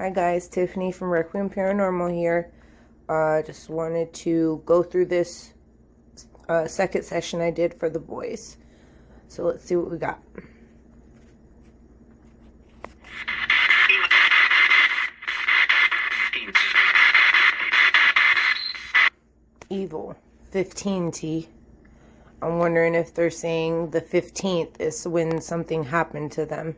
Hi guys, Tiffany from Requiem Paranormal here. Just wanted to go through this second session I did for the boys. So let's see what we got. Evil, 15T. I'm wondering if they're saying the 15th is when something happened to them.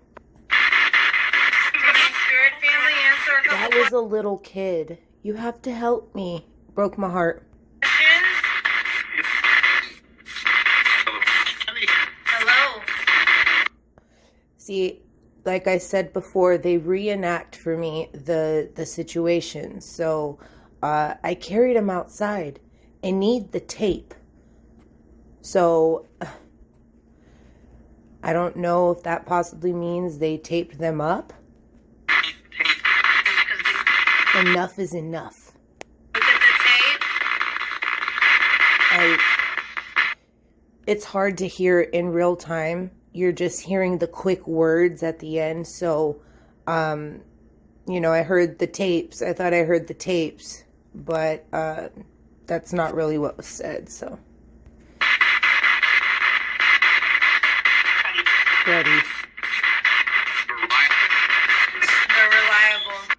That was a little kid. You have to help me. Broke my heart. Hello. See, like I said before, they reenact for me the situation. So I carried them outside. I need the tape. So I don't know if that possibly means they taped them up. Enough is enough. Look at the tape. It's hard to hear in real time. You're just hearing the quick words at the end. So, I heard the tapes. I thought I heard the tapes, but that's not really what was said. So, ready. They're reliable.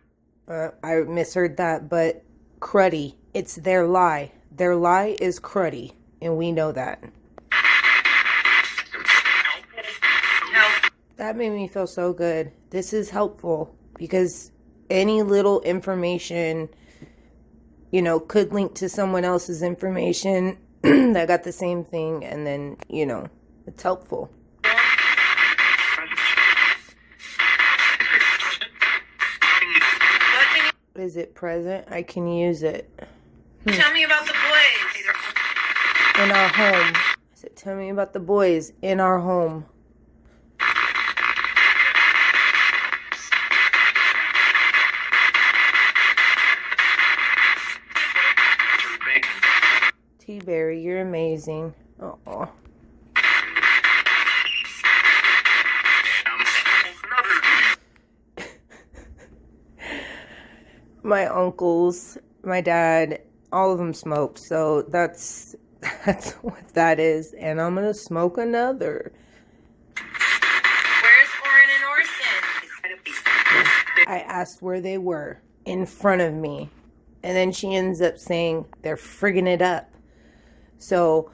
I misheard that, but cruddy. It's their lie. Their lie is cruddy, and we know that. Help. That made me feel so good. This is helpful because any little information, could link to someone else's information that got the same thing, and then, it's helpful. Is it present? I can use it. Tell me about the boys. In our home. I said, tell me about the boys in our home. T-Berry, you're amazing. Oh. My uncles, my dad, all of them smoked, so that's what that is, and I'm gonna smoke another. Where's ORRIN and Orson? I asked where they were in front of me, and then she ends up saying they're friggin' it up. So,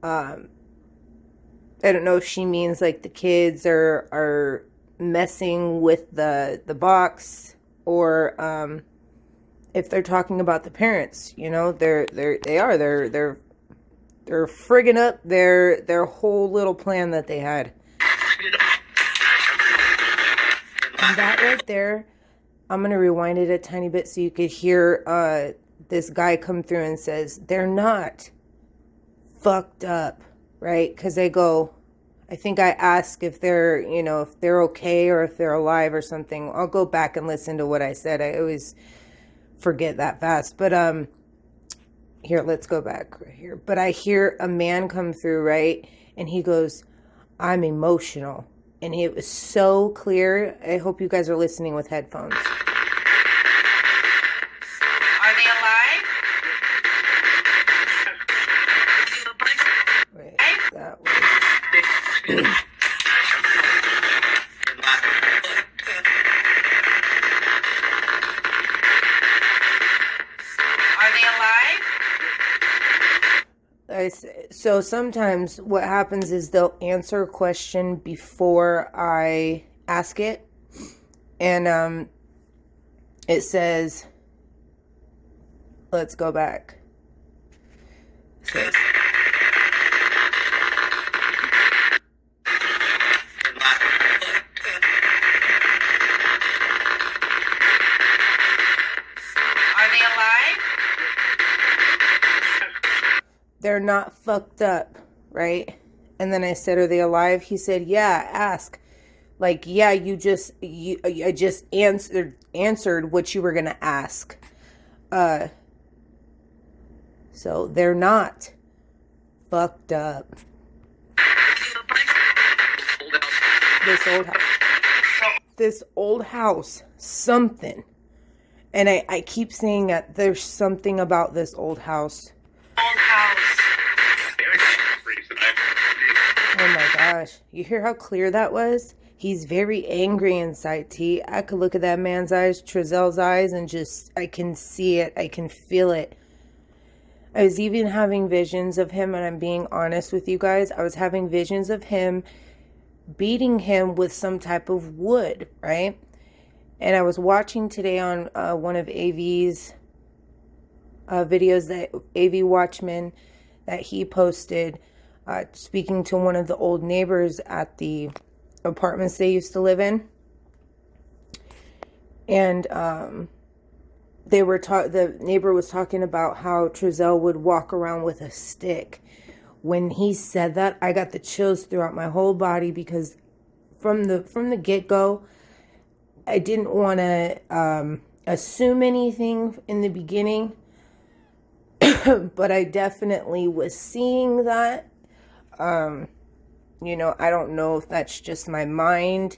I don't know if she means like the kids are messing with the box. Or if they're talking about the parents, they're frigging up their whole little plan that they had. And that right there, I'm gonna rewind it a tiny bit so you could hear this guy come through and says they're not fucked up, right? Because I think I asked if they're, if they're okay or if they're alive or something. I'll go back and listen to what I said. I always forget that fast. But here, let's go back right here. But I hear a man come through, right? And he goes, I'm emotional. And it was so clear. I hope you guys are listening with headphones. Are they alive? Wait, that was... Are they alive? So sometimes what happens is they'll answer a question before I ask it. And it says, let's go back. It says, they're not fucked up, right? And then I said, are they alive? He said, yeah, ask. Like, yeah, I just answered what you were going to ask. So they're not fucked up. this old house, something. And I keep saying that there's something about this old house. Old house. Oh my gosh. You hear how clear that was? He's very angry inside, T. I could look at that man's eyes, Trezel's eyes, and just, I can see it. I can feel it. I was even having visions of him, and I'm being honest with you guys. I was having visions of him beating him with some type of wood, right? And I was watching today on one of AV's videos, that AV Watchmen, that he posted, speaking to one of the old neighbors at the apartments they used to live in. And the neighbor was talking about how Trezel would walk around with a stick. When he said that, I got the chills throughout my whole body, because from the get-go, I didn't want to assume anything in the beginning, but I definitely was seeing that. You know, I don't know if that's just my mind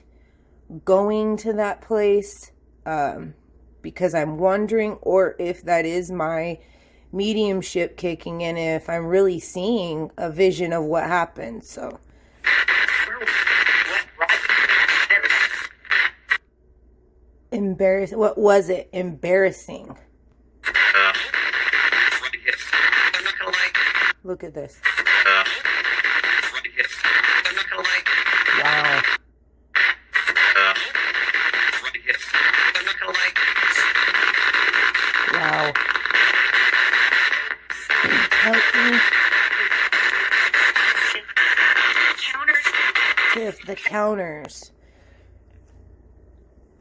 going to that place, because I'm wondering, or if that is my mediumship kicking in, if I'm really seeing a vision of what happened. So embarrassing. What was it? Embarrassing. Look at this. Wow. Wow. Tiff, the counters.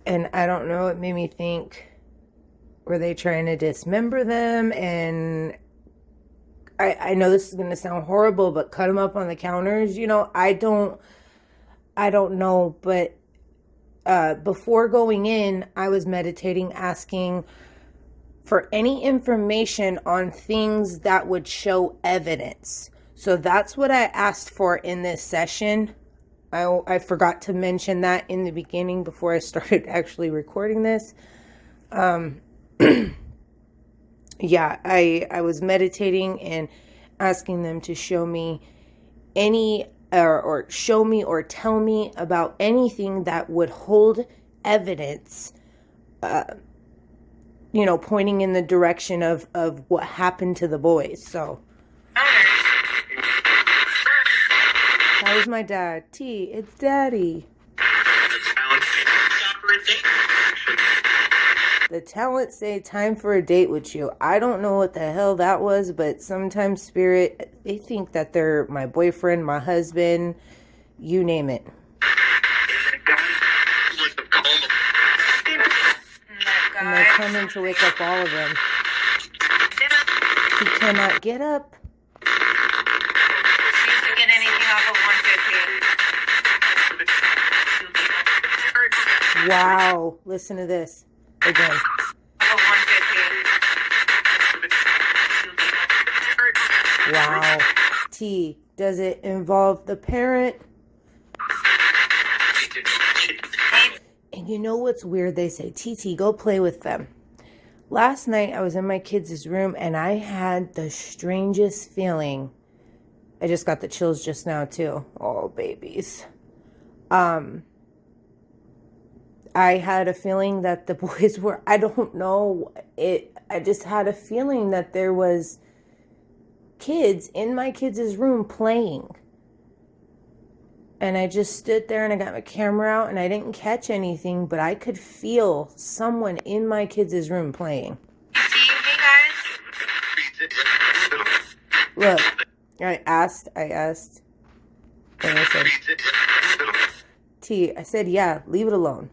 And I don't know, it made me think, were they trying to dismember them? And I know this is going to sound horrible, but cut them up on the counters. You know, I don't know. But before going in, I was meditating, asking for any information on things that would show evidence. So that's what I asked for in this session. I forgot to mention that in the beginning before I started actually recording this. Yeah, I was meditating and asking them to show me any, or show me or tell me about anything that would hold evidence, you know, pointing in the direction of what happened to the boys. So that was my dad. T, it's Daddy. The talents say time for a date with you. I don't know what the hell that was, but sometimes spirit, they think that they're my boyfriend, my husband, you name it. And they're coming to wake up all of them. He cannot get up. Refuse to get anything off of 150. Wow. Listen to this. Again. Off of 150. Wow. T, does it involve the parent? And you know what's weird? They say, TT, go play with them. Last night I was in my kids' room and I had the strangest feeling. I just got the chills just now too. Oh, babies. I had a feeling that the boys were, I don't know, I just had a feeling that there was kids in my kids' room playing. And I just stood there and I got my camera out and I didn't catch anything, but I could feel someone in my kids' room playing. See you guys? Look, I asked, and I said, T, I said, yeah, leave it alone.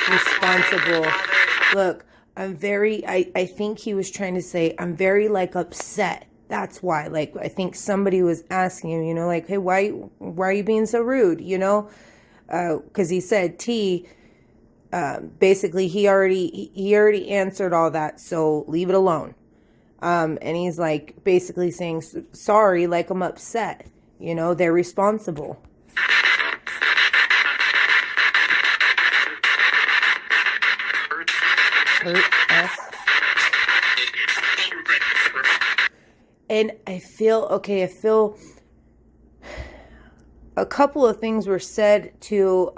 Responsible. Look, I think he was trying to say, I'm very, like, upset. That's why, like, I think somebody was asking him, you know, like, hey, why are you being so rude, you know? Because he said, T, basically, he already answered all that, so leave it alone. And he's, like, basically saying, sorry, like, I'm upset. You know, they're responsible. hurt us. And I feel a couple of things were said to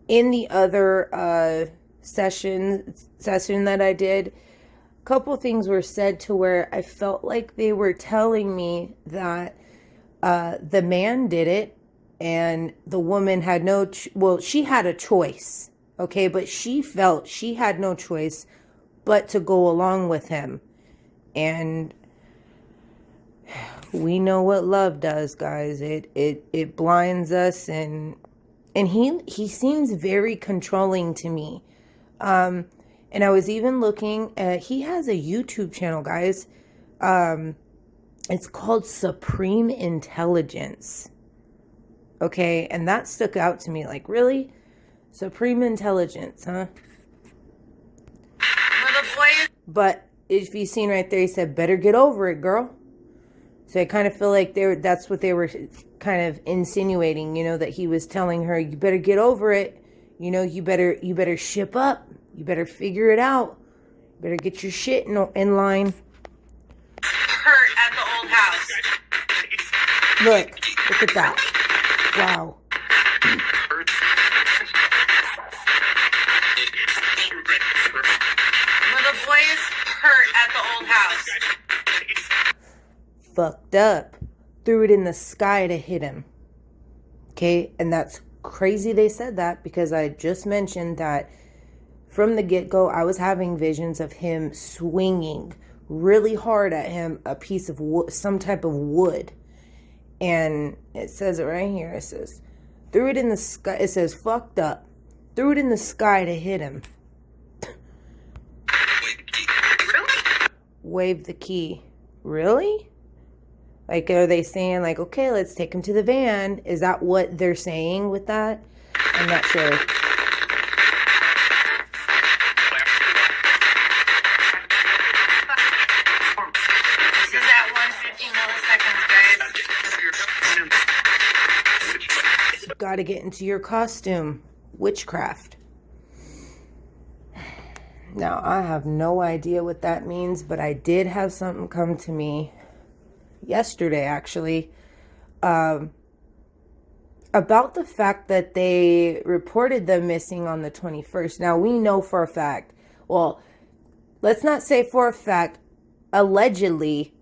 in the other session that I did. A couple things were said to where I felt like they were telling me that the man did it and the woman had she had a choice, okay, but she felt she had no choice but to go along with him. And we know what love does, guys. It blinds us, and he seems very controlling to me. And I was even looking at, he has a YouTube channel, guys. It's called Supreme Intelligence. Okay, and that stuck out to me. Like, really? Supreme Intelligence, huh? But if you've seen right there, he said, better get over it, girl. So I kind of feel like that's what they were kind of insinuating, you know, that he was telling her, you better get over it. You know, you better ship up. You better figure it out. You better get your shit in line. Hurt at the old house. Look at that. Wow. Little boy is hurt at the old house. Fucked up. Threw it in the sky to hit him. Okay, and that's crazy they said that, because I just mentioned that from the get-go I was having visions of him swinging really hard at him a piece of wood, some type of wood. And it says it right here. It says, threw it in the sky. It says, fucked up. Threw it in the sky to hit him. Wave the key. Really? Like, are they saying, like, okay, let's take him to the van? Is that what they're saying with that? I'm not sure. This is at 150 milliseconds, guys. Gotta get into your costume. Witchcraft. Now, I have no idea what that means, but I did have something come to me yesterday, actually, about the fact that they reported them missing on the 21st. Now, we know for a fact, well, let's not say for a fact, allegedly,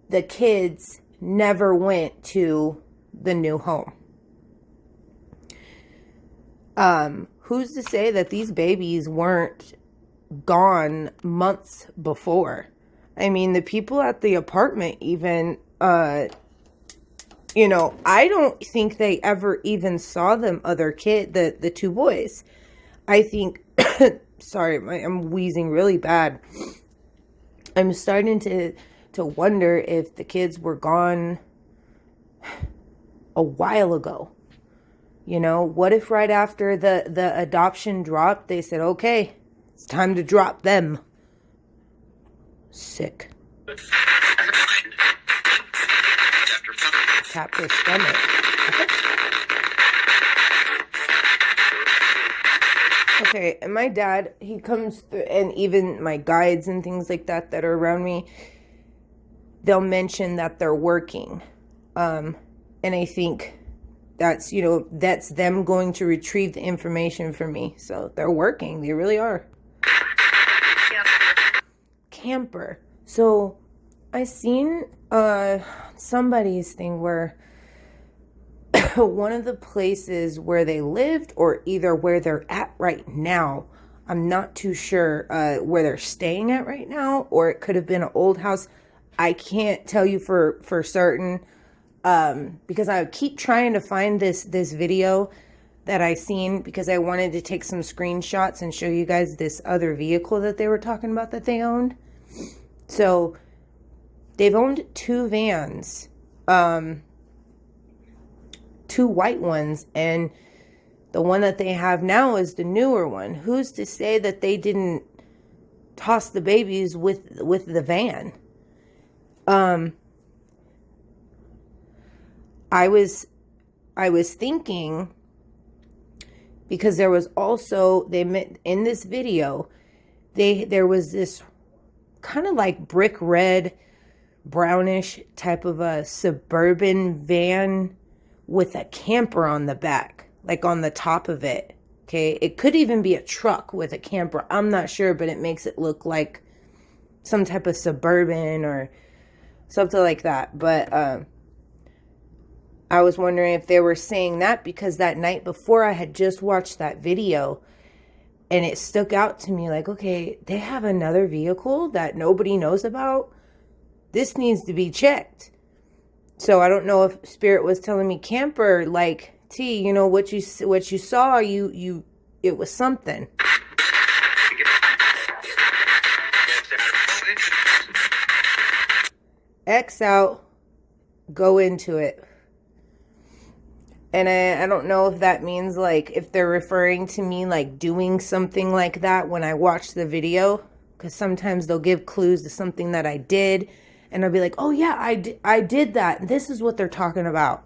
the kids never went to the new home. Who's to say that these babies weren't gone months before? I mean, the people at the apartment even, you know, I don't think they ever even saw them other kid, the two boys. I think, sorry, I'm wheezing really bad. I'm starting to wonder if the kids were gone a while ago. You know, what if right after the adoption dropped, they said, okay, it's time to drop them. Sick. Tap their stomach. Okay, and my dad, he comes through, and even my guides and things like that are around me, they'll mention that they're working. And I think that's, you know, that's them going to retrieve the information for me. So they're working. They really are. Camper. So I seen somebody's thing where one of the places where they lived, or either where they're at right now, I'm not too sure where they're staying at right now, or it could have been an old house. I can't tell you for certain, because I keep trying to find this video that I seen, because I wanted to take some screenshots and show you guys this other vehicle that they were talking about that they owned. So they've owned two vans, two white ones, and the one that they have now is the newer one. Who's to say that they didn't toss the babies with the van? I was thinking, Because there was also, in this video, there was this kind of like brick red, brownish type of a suburban van with a camper on the back, like on the top of it. Okay, it could even be a truck with a camper. I'm not sure, but it makes it look like some type of suburban or something like that. But I was wondering if they were saying that because that night before I had just watched that video and it stuck out to me like, okay, they have another vehicle that nobody knows about. This needs to be checked. So I don't know if Spirit was telling me camper, like, T, you know, what you saw, it was something. X out, go into it. And I don't know if that means, like, if they're referring to me, like, doing something like that when I watch the video. Because sometimes they'll give clues to something that I did. And I'll be like, oh, yeah, I did that. This is what they're talking about.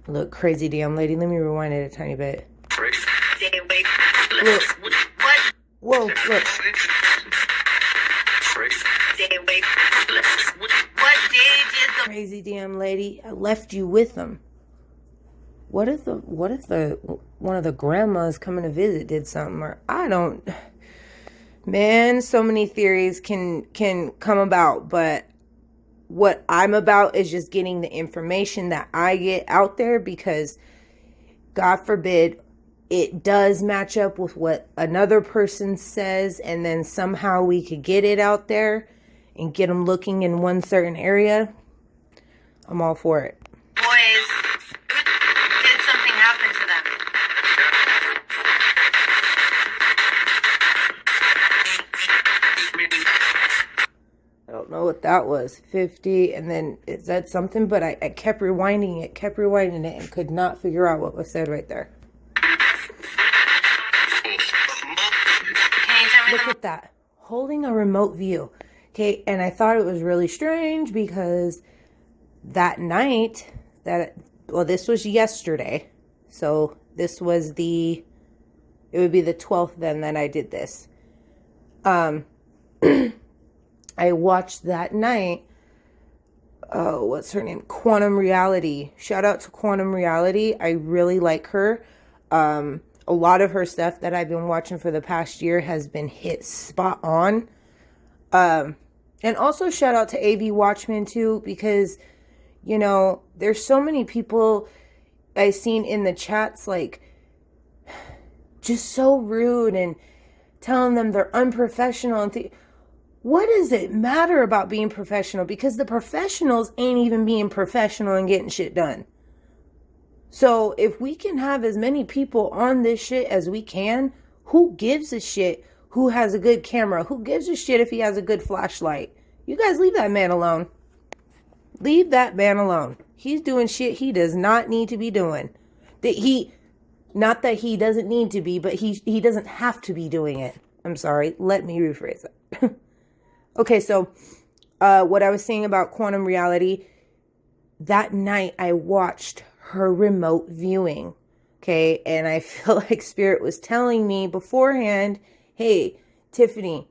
Look, crazy damn lady. Let me rewind it a tiny bit. Look. What? Whoa, look. What day did the Crazy damn lady. I left you with them. What if one of the grandmas coming to visit did something? Or I don't... Man, so many theories can come about, but what I'm about is just getting the information that I get out there, because God forbid it does match up with what another person says, and then somehow we could get it out there and get them looking in one certain area. I'm all for it. boys did something happen to them? I don't know what that was. 50, and then it said something, but I kept rewinding it, and could not figure out what was said right there. Can you tell me Look at that. Holding a remote view. Okay, and I thought it was really strange because that night, this was yesterday. So this was it would be the 12th then that I did this. I watched that night, what's her name? Quantum Reality. Shout out to Quantum Reality. I really like her. A lot of her stuff that I've been watching for the past year has been hit spot on. And also shout out to AV Watchmen too, because, you know, there's so many people I've seen in the chats, like, just so rude and telling them they're unprofessional and what does it matter about being professional? Because the professionals ain't even being professional and getting shit done. So if we can have as many people on this shit as we can, who gives a shit who has a good camera? Who gives a shit if he has a good flashlight? You guys leave that man alone. Leave that man alone. He's doing shit he does not need to be doing. Not that he doesn't need to be, but he doesn't have to be doing it. I'm sorry. Let me rephrase it. Okay, so what I was saying about Quantum Reality, that night I watched her remote viewing, okay? And I feel like Spirit was telling me beforehand, hey, Tiffany,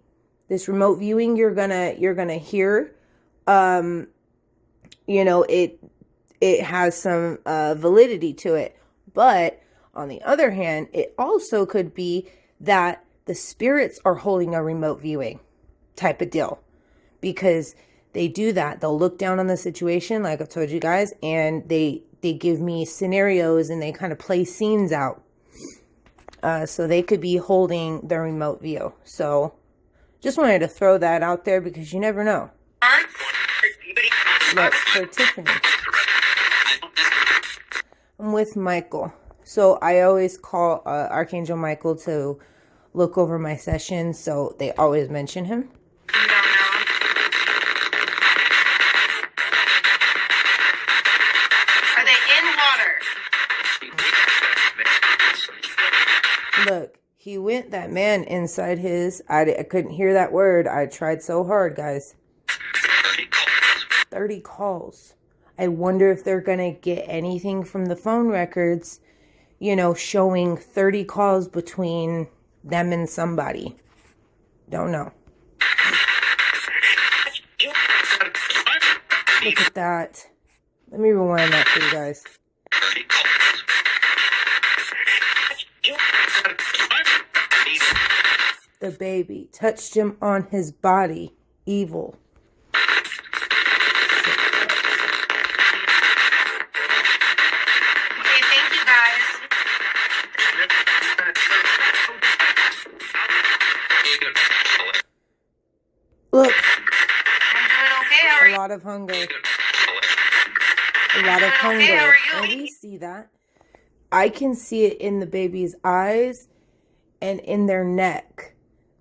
this remote viewing you're gonna hear, you know, it has some validity to it. But on the other hand, it also could be that the spirits are holding a remote viewing type of deal, because they do that. They'll look down on the situation, like I've told you guys, and they give me scenarios and they kind of play scenes out. So they could be holding the remote view. So just wanted to throw that out there because you never know. Look, for Tiffany, I'm with Michael. So I always call Archangel Michael to look over my sessions. So they always mention him. You don't know. Are they in water? Look, he went, that man, inside his... I couldn't hear that word. I tried so hard, guys. 30 calls. I wonder if they're going to get anything from the phone records, you know, showing 30 calls between them and somebody. Don't know. Look at that. Let me rewind that for you guys. The baby touched him on his body. Evil. Okay, thank you guys. Look, I'm doing okay. How are a you? lot of hunger. A lot of How hunger. are you? And we see that. I can see it in the baby's eyes and in their neck.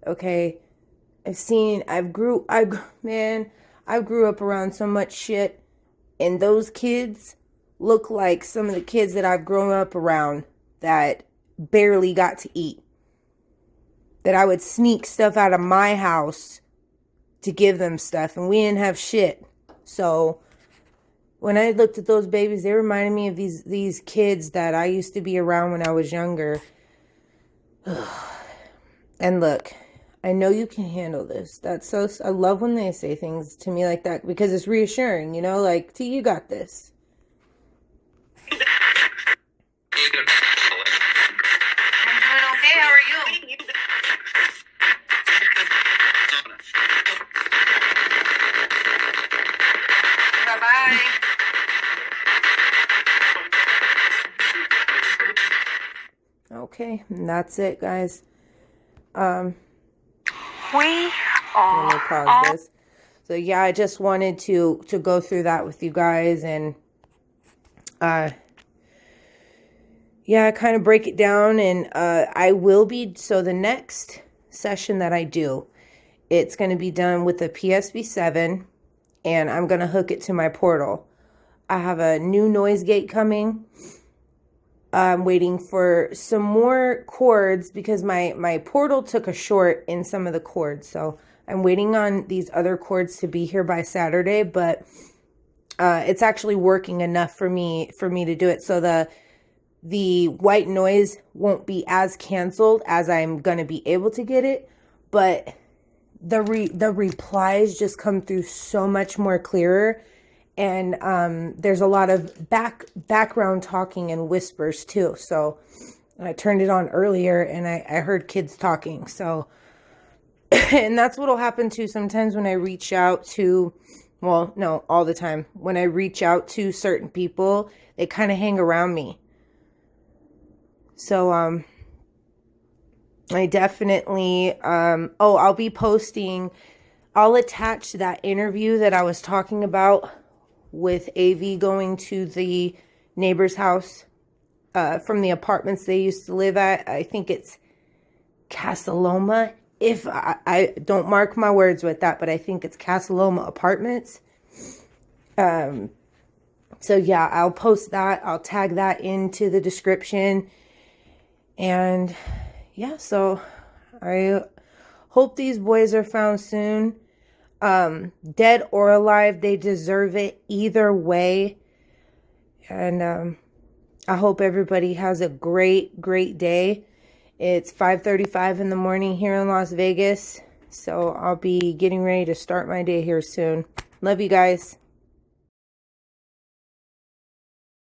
Okay? I grew up around so much shit, and those kids look like some of the kids that I've grown up around that barely got to eat. That I would sneak stuff out of my house to give them stuff, and we didn't have shit. So when I looked at those babies, they reminded me of these kids that I used to be around when I was younger. And look, I know you can handle this. I love when they say things to me like that, because it's reassuring, you know, like, T, you got this. I'm doing okay. How are you? Bye-bye. Okay, and that's it, guys. We Let me are pause this. So yeah, I just wanted to go through that with you guys, and yeah, kind of break it down. And I will be, so the next session that I do, it's going to be done with the PSB7, and I'm going to hook it to my portal. I have a new noise gate coming. I'm waiting for some more cords because my portal took a short in some of the cords. So I'm waiting on these other cords to be here by Saturday, but it's actually working enough for me to do it. So the white noise won't be as canceled as I'm going to be able to get it, but the replies just come through so much more clearer. And there's a lot of background talking and whispers too. So I turned it on earlier, and I heard kids talking. So, and that's what'll happen too sometimes when I reach out to, well, no, all the time. When I reach out to certain people, they kind of hang around me. So I definitely, I'll be posting, I'll attach that interview that I was talking about with AV going to the neighbor's house from the apartments they used to live at. I think it's Casaloma. If I don't mark my words with that, but I think it's Casaloma Apartments. So yeah, I'll post that. I'll tag that into the description. And yeah, so I hope these boys are found soon. Dead or alive, they deserve it either way. And I hope everybody has a great day. It's 5:35 in the morning here in Las Vegas, so I'll be getting ready to start my day here soon. Love you guys.